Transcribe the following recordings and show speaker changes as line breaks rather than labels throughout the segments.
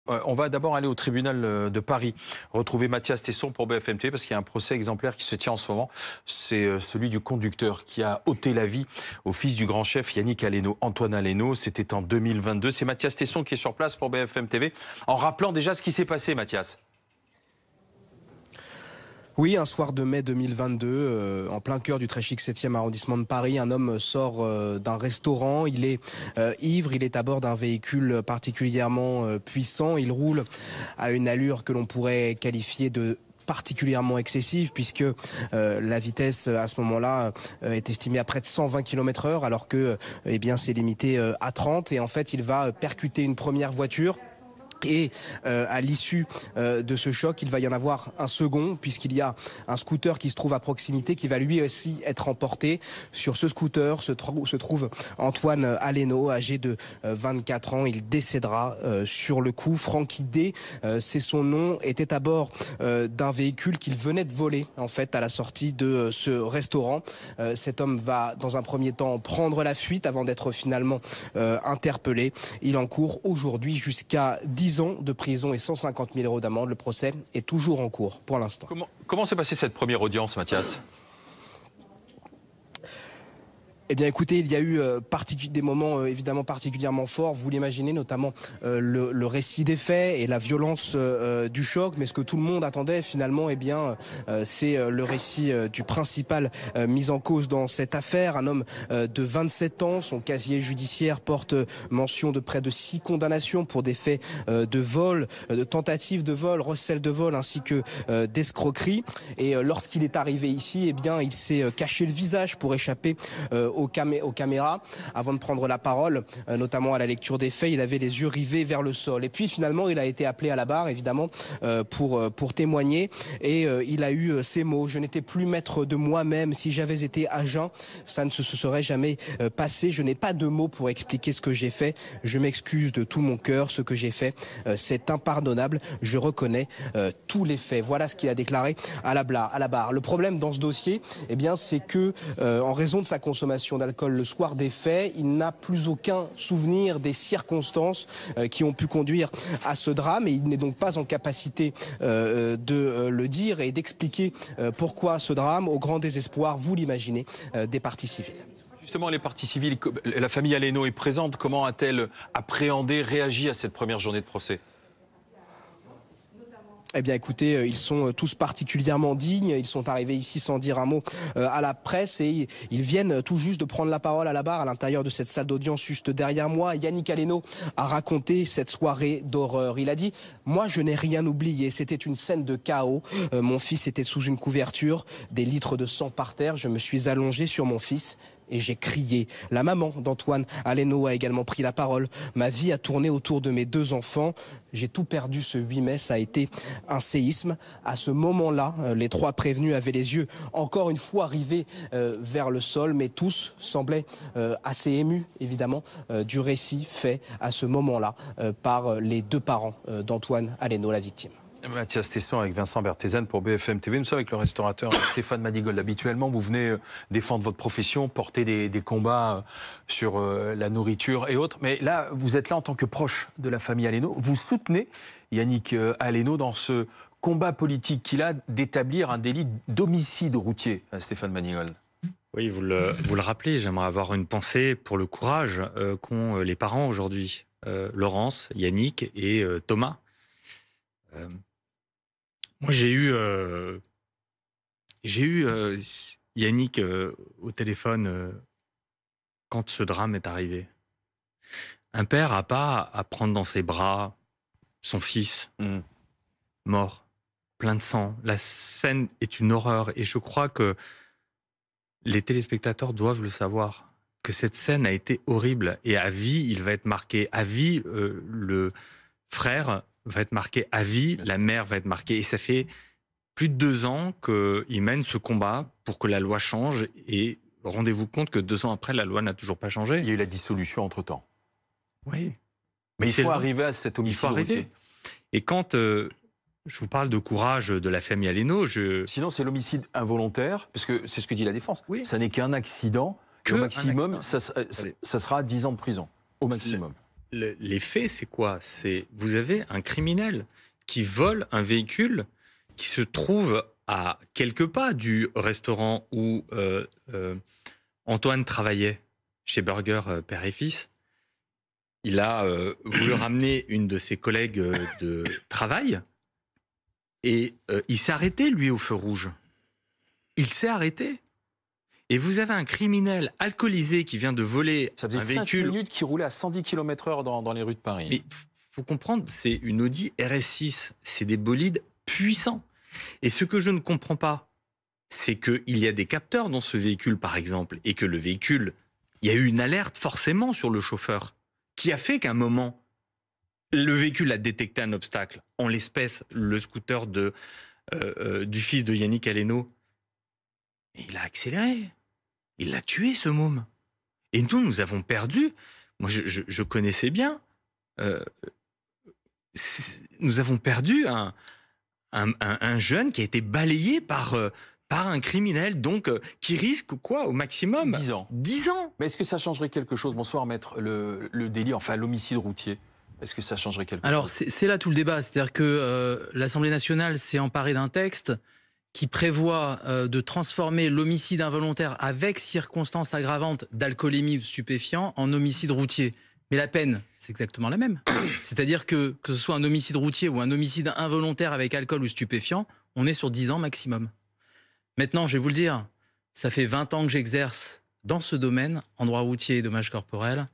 On va d'abord aller au tribunal de Paris, retrouver Mathias Tesson pour BFM TV, parce qu'il y a un procès exemplaire qui se tient en ce moment. C'est celui du conducteur qui a ôté la vie au fils du grand chef Yannick Aleno, Antoine Aleno. C'était en 2022. C'est Mathias Tesson qui est sur place pour BFM TV, en rappelant déjà ce qui s'est passé, Mathias.
Oui, un soir de mai 2022, en plein cœur du très chic 7e arrondissement de Paris, un homme sort d'un restaurant. Il est ivre, il est à bord d'un véhicule particulièrement puissant. Il roule à une allure que l'on pourrait qualifier de particulièrement excessive, puisque la vitesse à ce moment-là est estimée à près de 120 km/h, alors que c'est limité à 30. Et en fait, il va percuter une première voiture. Et à l'issue de ce choc, il va y en avoir un second, puisqu'il y a un scooter qui se trouve à proximité, qui va lui aussi être emporté. Sur ce scooter se trouve Antoine Aleno, âgé de 24 ans. Il décédera sur le coup. Francky D, c'est son nom, était à bord d'un véhicule qu'il venait de voler, en fait, à la sortie de ce restaurant. Cet homme va, dans un premier temps, prendre la fuite avant d'être finalement interpellé. Il encourt aujourd'hui jusqu'à 10 ans de prison et 150 000 € d'amende. Le procès est toujours en cours pour l'instant.
Comment s'est passée cette première audience, Mathias ?
Eh bien, écoutez, il y a eu des moments évidemment particulièrement forts. Vous l'imaginez, notamment le récit des faits et la violence du choc. Mais ce que tout le monde attendait finalement, c'est le récit du principal mis en cause dans cette affaire. Un homme de 27 ans. Son casier judiciaire porte mention de près de 6 condamnations pour des faits de vol, de tentative de vol, recel de vol, ainsi que d'escroquerie. Et lorsqu'il est arrivé ici, il s'est caché le visage pour échapper aux caméras. Avant de prendre la parole, notamment à la lecture des faits, il avait les yeux rivés vers le sol. Et puis finalement, il a été appelé à la barre, évidemment, pour témoigner. Et il a eu ces mots: je n'étais plus maître de moi-même. Si j'avais été à jeun, ça ne se serait jamais passé. Je n'ai pas de mots pour expliquer ce que j'ai fait. Je m'excuse de tout mon cœur. Ce que j'ai fait, c'est impardonnable. Je reconnais tous les faits. Voilà ce qu'il a déclaré à la barre. Le problème dans ce dossier, c'est que, en raison de sa consommation d'alcool le soir des faits, il n'a plus aucun souvenir des circonstances qui ont pu conduire à ce drame, et il n'est donc pas en capacité de le dire et d'expliquer pourquoi ce drame, au grand désespoir, vous l'imaginez, des parties civiles.
Justement, les parties civiles, la famille Aleno est présente. Comment a-t-elle appréhendé, réagi à cette première journée de procès ?
Écoutez, ils sont tous particulièrement dignes. Ils sont arrivés ici sans dire un mot à la presse, et ils viennent tout juste de prendre la parole à la barre, à l'intérieur de cette salle d'audience juste derrière moi. Yannick Aleno a raconté cette soirée d'horreur. Il a dit: moi, je n'ai rien oublié. C'était une scène de chaos. Mon fils était sous une couverture, des litres de sang par terre. Je me suis allongé sur mon fils et j'ai crié. La maman d'Antoine Aleno a également pris la parole. Ma vie a tourné autour de mes 2 enfants. J'ai tout perdu ce 8 mai. Ça a été un séisme. À ce moment-là, les 3 prévenus avaient les yeux encore une fois rivés vers le sol, mais tous semblaient assez émus, évidemment, du récit fait à ce moment-là par les 2 parents d'Antoine Aleno, la victime.
Mathias Tesson avec Vincent Berthézane pour BFM TV. Nous sommes avec le restaurateur Stéphane Manigold. Habituellement, vous venez défendre votre profession, porter des combats sur la nourriture et autres. Mais là, vous êtes là en tant que proche de la famille Aleno. Vous soutenez Yannick Aleno dans ce combat politique qu'il a d'établir un délit d'homicide routier, Stéphane Manigold.
Oui, vous le rappelez, j'aimerais avoir une pensée pour le courage qu'ont les parents aujourd'hui. Laurence, Yannick et Thomas. Moi, j'ai eu Yannick au téléphone quand ce drame est arrivé. Un père n'a pas à prendre dans ses bras son fils mort, plein de sang. La scène est une horreur, et je crois que les téléspectateurs doivent le savoir, que cette scène a été horrible, et à vie, il va être marqué. À vie, le frère va être marqué à vie, la mère va être marquée. Et ça fait plus de 2 ans qu'il mène ce combat pour que la loi change. Et rendez-vous compte que 2 ans après, la loi n'a toujours pas changé.
Il y a eu la dissolution entre-temps.
Oui.
Mais il faut arriver à cet homicide routier.
Et quand je vous parle de courage de la famille Aleno,
Sinon, c'est l'homicide involontaire, parce que c'est ce que dit la défense. Oui. Ça n'est qu'un accident. Au maximum, ça sera 10 ans de prison. Au maximum.
les faits, c'est quoi? C'est vous avez un criminel qui vole un véhicule qui se trouve à quelques pas du restaurant où Antoine travaillait, chez Burger Père et Fils. Il a voulu ramener une de ses collègues de travail et il s'est arrêté, lui, au feu rouge. Il s'est arrêté. Et vous avez un criminel alcoolisé qui vient de voler
Ça faisait
un véhicule.
5 minutes qui roulait à 110 km/h dans les rues de Paris.
Mais faut comprendre, c'est une Audi RS6. C'est des bolides puissants. Et ce que je ne comprends pas, c'est qu'il y a des capteurs dans ce véhicule, par exemple, et que le véhicule, il y a eu une alerte forcément sur le chauffeur, qui a fait qu'à un moment, le véhicule a détecté un obstacle. En l'espèce, le scooter du fils de Yannick Aleno. Et il a accéléré. Il l'a tué, ce môme. Et nous avons perdu. Moi, je connaissais bien. Nous avons perdu un jeune qui a été balayé par un criminel, donc qui risque quoi au maximum
10 ans.
10 ans.
Mais est-ce que ça changerait quelque chose? Bonsoir, maître. Le délit, enfin l'homicide routier. Est-ce que ça changerait quelque chose?
Alors, c'est là tout le débat. C'est-à-dire que l'Assemblée nationale s'est emparée d'un texte qui prévoit de transformer l'homicide involontaire avec circonstances aggravantes d'alcoolémie ou de stupéfiant en homicide routier. Mais la peine, c'est exactement la même. C'est-à-dire que ce soit un homicide routier ou un homicide involontaire avec alcool ou stupéfiant, on est sur 10 ans maximum. Maintenant, je vais vous le dire, ça fait 20 ans que j'exerce dans ce domaine, en droit routier et dommages corporels.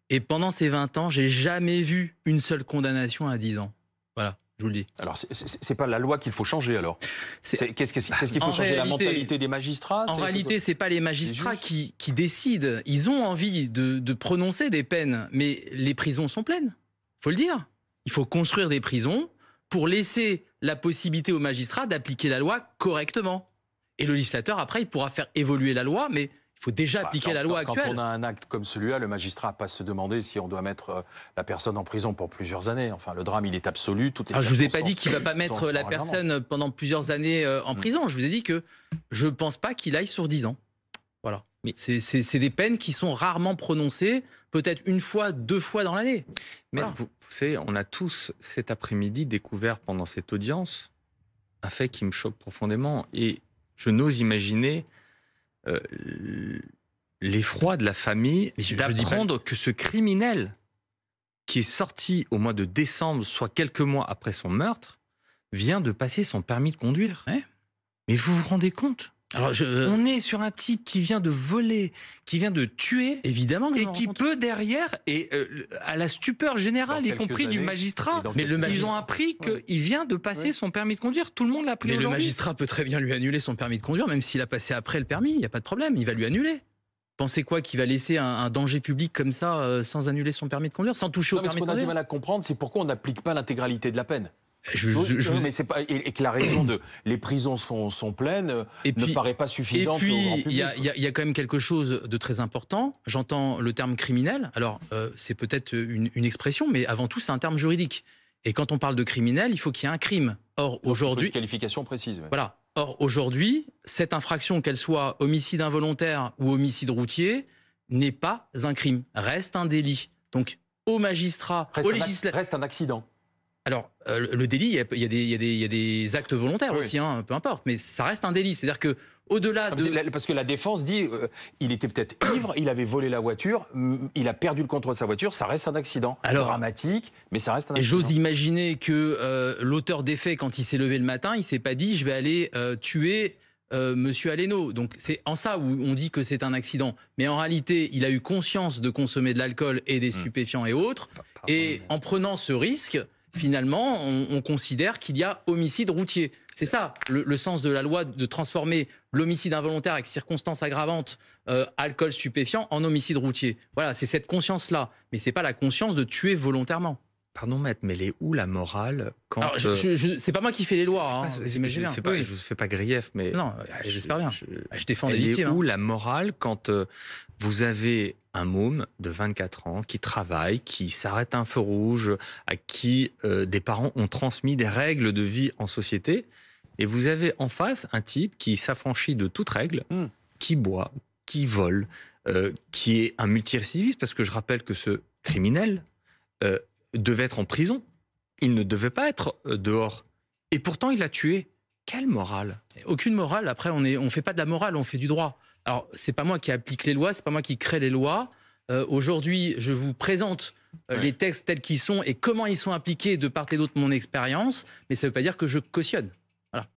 Et pendant ces 20 ans, j'ai jamais vu une seule condamnation à 10 ans. Voilà, je vous le dis.
Alors, c'est pas la loi qu'il faut changer, alors. Qu'est-ce qu'il faut
En
changer? La
réalité-
mentalité des magistrats?
En réalité, c'est pas les magistrats
juges
qui décident. Ils ont envie de prononcer des peines, mais les prisons sont pleines. Faut le dire. Il faut construire des prisons pour laisser la possibilité aux magistrats d'appliquer la loi correctement. Et le législateur, après, il pourra faire évoluer la loi, mais il faut déjà appliquer la loi actuelle.
Quand on a un acte comme celui-là, le magistrat n'a pas à se demander si on doit mettre la personne en prison pour plusieurs années. Enfin, le drame, il est absolu. Toutes les
Alors, je vous ai pas
circonstances
dit qu'il va pas mettre
sont
la
aggravantes.
personne pendant plusieurs années en prison. Je vous ai dit que je pense pas qu'il aille sur 10 ans. Voilà.
Mais-
C'est des peines qui sont rarement prononcées, peut-être une fois, 2 fois dans l'année.
Mais
Voilà.
vous savez, on a tous cet après-midi découvert pendant cette audience un fait qui me choque profondément. Et je n'ose imaginer l'effroi de la famille
Mais je dis pas-
d'apprendre que ce criminel qui est sorti au mois de décembre, soit quelques mois après son meurtre, vient de passer son permis de conduire.
Ouais.
Mais vous vous rendez compte?
Alors,
On est sur un type qui vient de voler, qui vient de tuer,
évidemment que je
et
m'en
qui
rends compte.
peut derrière, et à la stupeur générale,
Dans
y
quelques
compris du
années,
magistrat,
et dans
Mais le
quelques
ils
magistrat-
ont appris
Ouais.
qu'il vient de passer
Ouais.
son permis de conduire. Tout le monde l'a appris
Mais le
aujourd'hui.
magistrat peut très bien lui annuler son permis de conduire, même s'il a passé après le permis, il n'y a pas de problème, il va lui annuler. Pensez quoi, qu'il va laisser un danger public comme ça sans annuler son permis de conduire, sans toucher
Non,
au
mais ce
permis de
qu'on a du
conduire?
mal à comprendre, c'est pourquoi on n'applique pas l'intégralité de la peine.
Je-
Mais c'est pas, et que la raison de les prisons sont pleines
Et
ne
puis-
paraît pas
Et
suffisante au grand
puis,
public.
il y a quand même quelque chose de très important. J'entends le terme criminel. Alors, c'est peut-être une expression, mais avant tout, c'est un terme juridique. Et quand on parle de criminel, il faut qu'il y ait un crime. Or,
Donc, il faut
aujourd'hui,
une qualification précise. Ouais.
voilà. Or, aujourd'hui, cette infraction, qu'elle soit homicide involontaire ou homicide routier, n'est pas un crime, reste un délit. Donc, aux magistrats,
Reste,
aux
un,
législateurs.
reste un accident.
Alors, le délit, il y a des actes volontaires
Oui.
aussi, hein, peu importe, mais ça reste un délit. C'est-à-dire que au-delà de...
Parce que la défense dit il était peut-être ivre, il avait volé la voiture, il a perdu le contrôle de sa voiture, ça reste un accident.
Alors-
Dramatique, mais ça reste un
Et
accident.
j'ose imaginer que l'auteur des faits, quand il s'est levé le matin, il s'est pas dit je vais aller tuer Monsieur Aleno. Donc c'est en ça où on dit que c'est un accident. Mais en réalité, il a eu conscience de consommer de l'alcool et des stupéfiants et autres. Et en prenant ce risque, finalement, on considère qu'il y a homicide routier. C'est ça le sens de la loi, de transformer l'homicide involontaire avec circonstances aggravantes, alcool stupéfiant, en homicide routier. Voilà, c'est cette conscience-là. Mais c'est pas la conscience de tuer volontairement.
Pardon, maître, mais elle est où la morale quand
Alors, c'est pas moi qui fais les lois, hein, vous imaginez bien.
Je vous fais pas grief, mais
Non, j'espère bien. Je défends des
elle est
victimes.
où
hein.
la morale quand vous avez un môme de 24 ans qui travaille, qui s'arrête à un feu rouge, à qui des parents ont transmis des règles de vie en société, et vous avez en face un type qui s'affranchit de toute règle, qui boit, qui vole, qui est un multirécidiviste, parce que je rappelle que ce criminel devait être en prison. Il ne devait pas être dehors. Et pourtant, il a tué. Quelle morale?
Aucune morale. Après, on fait pas de la morale, on fait du droit. Alors, c'est pas moi qui applique les lois, c'est pas moi qui crée les lois. Aujourd'hui, je vous présente les textes tels qu'ils sont et comment ils sont appliqués de part et d'autre de mon expérience, mais ça ne veut pas dire que je cautionne.